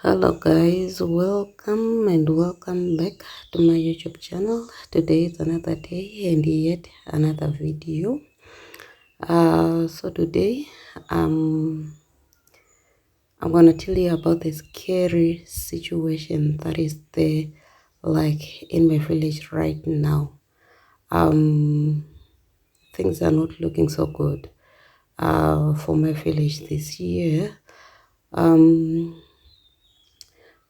Hello guys, welcome back to my YouTube channel. Today is another day and yet another video. So today I'm gonna tell you about the scary situation that is there, like in my village right now. Things are not looking so good for my village this year.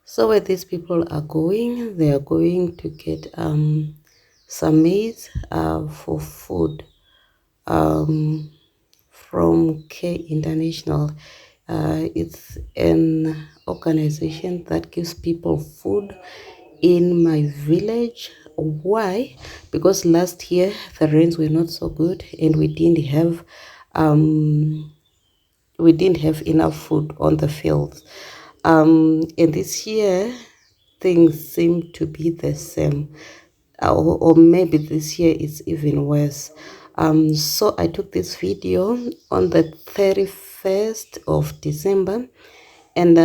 So where these people are going, they are going to get some maize for food from Care International. It's an organization that gives people food in my village. Why? Because last year the rains were not so good and we didn't have enough food on the fields. And this year things seem to be the same, or maybe this year it's even worse. So I took this video on the 31st of December, and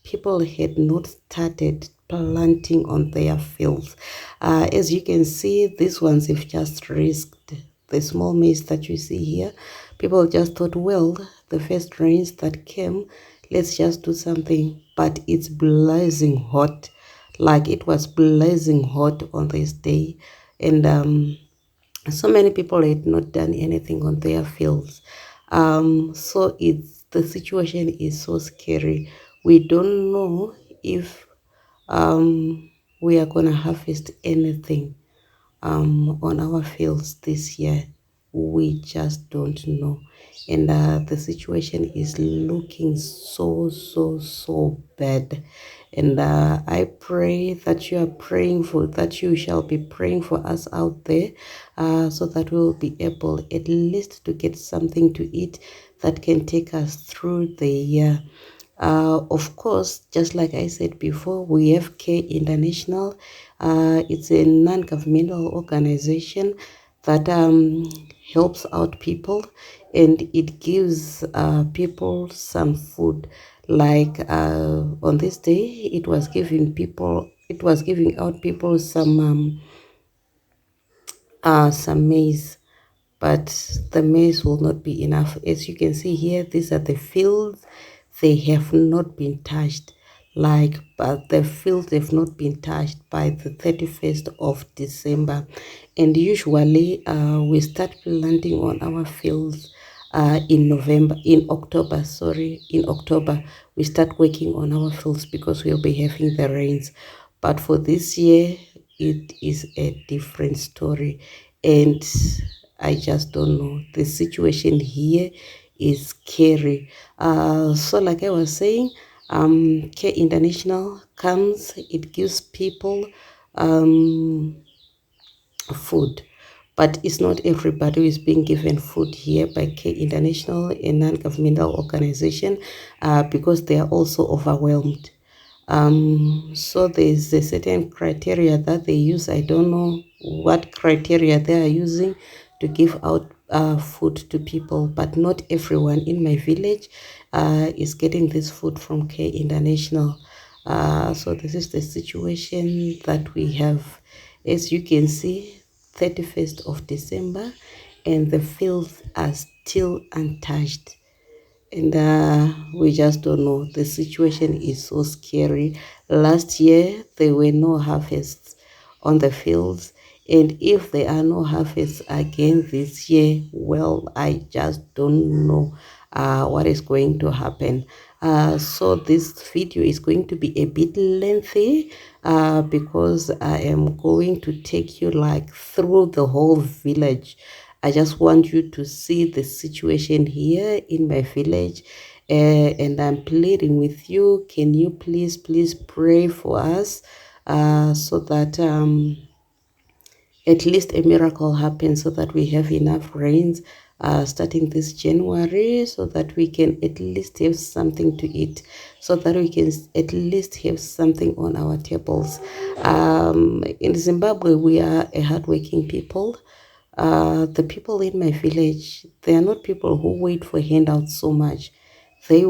people had not started planting on their fields. As you can see, these ones have just risked the small maize that you see here. People just thought, well, the first rains that came, let's just do something. But it's blazing hot, like it was blazing hot on this day. And so many people had not done anything on their fields. So the situation is so scary. We don't know if we are gonna harvest anything on our fields this year. We just don't know. And the situation is looking so bad. And I pray that you shall be praying for us out there, so that we'll be able at least to get something to eat that can take us through the year. Of course, just like I said before, we have Care International. It's a non-governmental organization that helps out people, and it gives people some food. Like on this day, it was giving out people some maize, but the maize will not be enough. As you can see here, these are the fields. They have not been touched, but the fields have not been touched by the 31st of December. And usually we start planting on our fields in October we start working on our fields, because we'll be having the rains. But for this year, it is a different story, and I just don't know. The situation here is scary. So like I was saying, Care International comes, it gives people food, but it's not everybody who is being given food here by Care International, a non-governmental organization, because they are also overwhelmed. So there's a certain criteria that they use. I don't know what criteria they are using to give out food to people, but not everyone in my village is getting this food from Care International. So this is the situation that we have. As you can see, 31st of December, and the fields are still untouched. And we just don't know. The situation is so scary. Last year there were no harvests on the fields, and if there are no harvests again this year, well, I just don't know what is going to happen. So this video is going to be a bit lengthy, because I am going to take you like through the whole village. I just want you to see the situation here in my village, and I'm pleading with you. Can you please pray for us, so that at least a miracle happens, so that we have enough rains starting this January, so that we can at least have something to eat, so that we can at least have something on our tables. In Zimbabwe, we are a hardworking people. The people in my village, they are not people who wait for handouts so much. they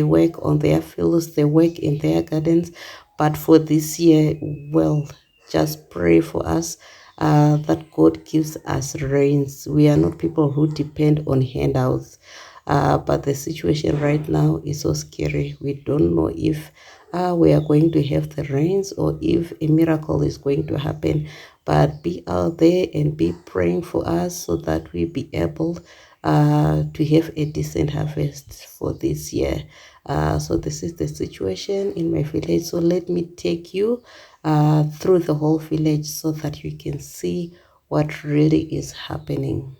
work on their fields, they work in their gardens. But for this year, well, just pray for us that God gives us rains. We are not people who depend on handouts. But the situation right now is so scary. We don't know if we are going to have the rains or if a miracle is going to happen. But be out there and be praying for us so that we be able to have a decent harvest for this year. So this is the situation in my village. So let me take you through the whole village so that you can see what really is happening.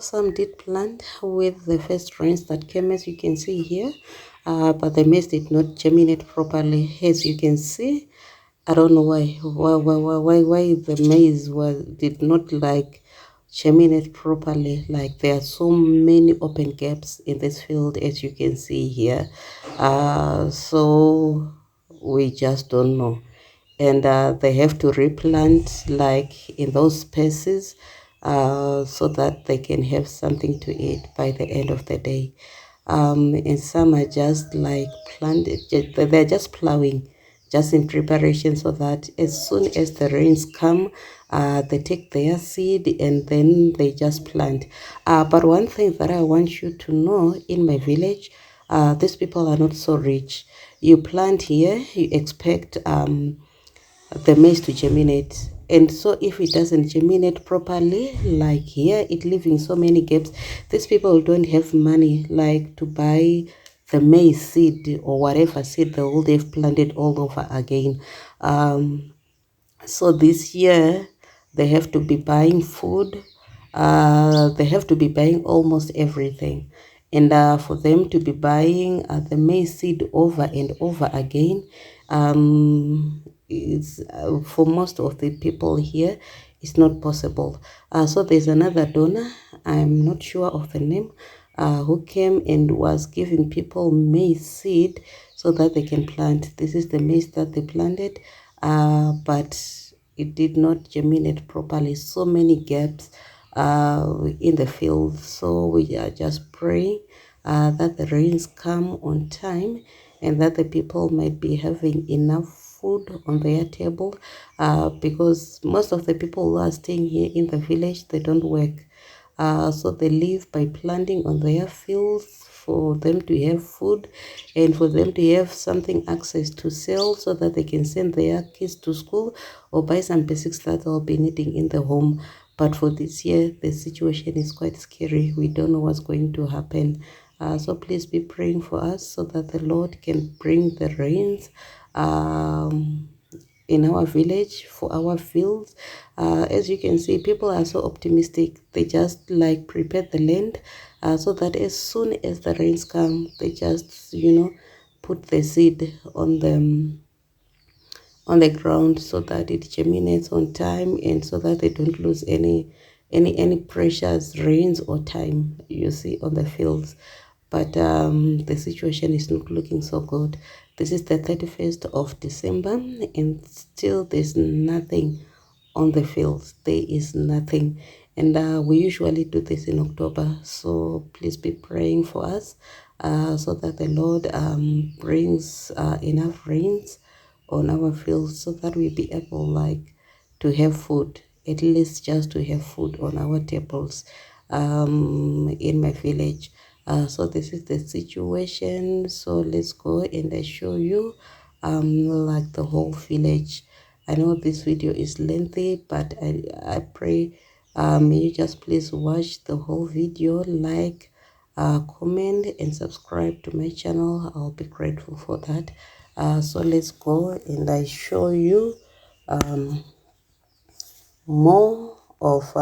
some did plant with the first rains that came, as you can see here, but the maize did not germinate properly. As you can see, I don't know why the maize did not like germinate properly. Like, there are so many open gaps in this field, as you can see here. So we just don't know. And they have to replant like in those spaces, so that they can have something to eat by the end of the day. And some are just like planted, they're just plowing, just in preparation, so that as soon as the rains come, they take their seed and then they just plant. But one thing that I want you to know, in my village, these people are not so rich. You plant here, you expect the maize to germinate, and so if it doesn't germinate properly, like here, it leaving so many gaps, these people don't have money like to buy the maize seed or whatever seed they've planted all over again. So this year they have to be buying food, they have to be buying almost everything, and for them to be buying the maize seed over and over again, it's for most of the people here, it's not possible. So there's another donor, I'm not sure of the name, who came and was giving people maize seed so that they can plant. This is the maize that they planted, but it did not germinate properly. So many gaps in the field. So we are just praying that the rains come on time and that the people might be having enough food on their table, because most of the people who are staying here in the village, they don't work. So they live by planting on their fields for them to have food and for them to have something access to sell, so that they can send their kids to school or buy some basics that they'll be needing in the home. But for this year, the situation is quite scary. We don't know what's going to happen. So please be praying for us so that the Lord can bring the rains in our village, for our fields. As you can see, people are so optimistic. They just like prepare the land, so that as soon as the rains come, they just, put the seed on the ground, so that it germinates on time, and so that they don't lose any precious rains or time, you see, on the fields. But the situation is not looking so good. This is the 31st of December, and still there's nothing on the fields. There is nothing. And we usually do this in October. So please be praying for us, so that the Lord brings enough rains on our fields, so that we be able like to have food, at least just to have food on our tables in my village. So this is the situation. So let's go and I show you like the whole village. I know this video is lengthy, but I pray you just please watch the whole video, like, comment and subscribe to my channel. I'll be grateful for that. So let's go and I show you more of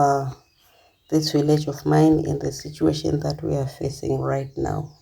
this village of mine in the situation that we are facing right now.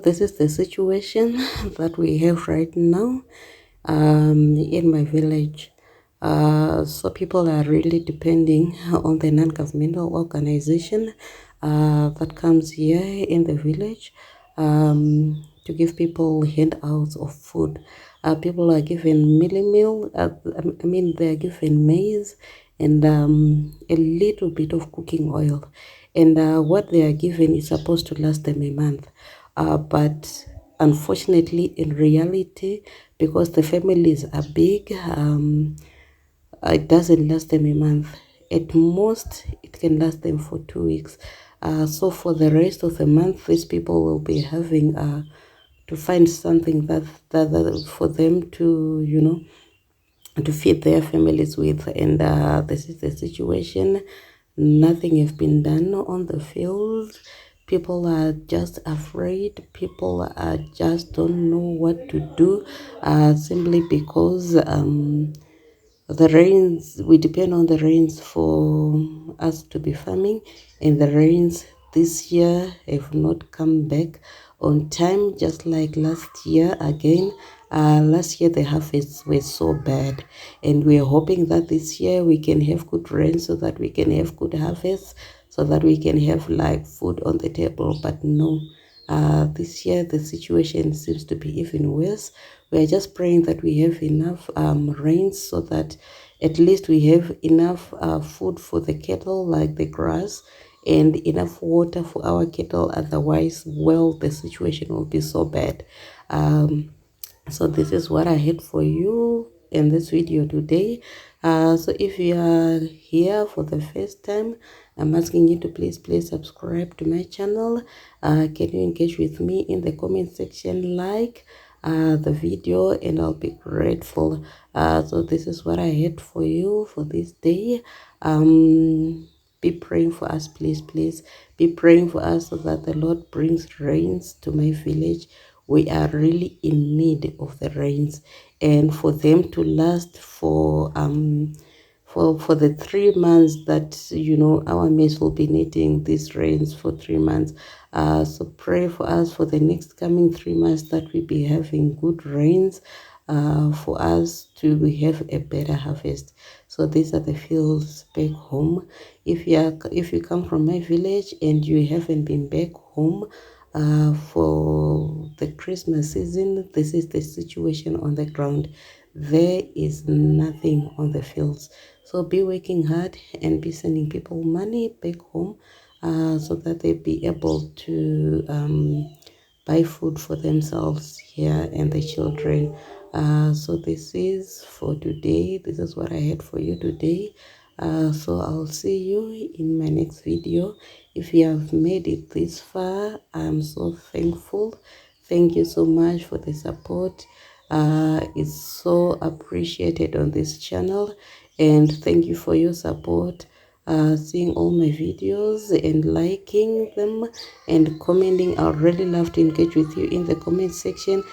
this is the situation that we have right now in my village. So people are really depending on the non-governmental organization that comes here in the village to give people handouts of food. People are given mealie meal, I mean they're given maize and a little bit of cooking oil, and what they are given is supposed to last them a month, but unfortunately in reality, because the families are big, it doesn't last them a month. At most it can last them for 2 weeks. So for the rest of the month these people will be having to find something that for them to, you know, to feed their families with. And this is the situation. Nothing has been done on the field. People are just afraid. People are just don't know what to do, simply because the rains, we depend on the rains for us to be farming, and the rains this year have not come back on time, just like last year again. Last year the harvests were so bad, and we're hoping that this year we can have good rain so that we can have good harvests, so that we can have like food on the table. But no, this year the situation seems to be even worse. We are just praying that we have enough rains so that at least we have enough food for the cattle, like the grass, and enough water for our cattle. Otherwise, well, the situation will be so bad. So this is what I had for you in this video today. So if you are here for the first time, I'm asking you to please subscribe to my channel. Can you engage with me in the comment section, like the video, and I'll be grateful. So this is what I had for you for this day. Be praying for us, please be praying for us, so that the Lord brings rains to my village. We are really in need of the rains, and for them to last for the 3 months that, you know, our maize will be needing these rains for 3 months. So pray for us for the next coming 3 months, that we be having good rains for us to have a better harvest. So these are the fields back home. If you come from my village and you haven't been back home for the Christmas season, this is the situation on the ground. There is nothing on the fields. So be working hard and be sending people money back home, so that they be able to buy food for themselves here and the children. So this is for today. This is what I had for you today. So I'll see you in my next video. If you have made it this far, I'm so thankful. Thank you so much for the support. It's so appreciated on this channel, and thank you for your support, seeing all my videos and liking them and commenting. I really love to engage with you in the comment section.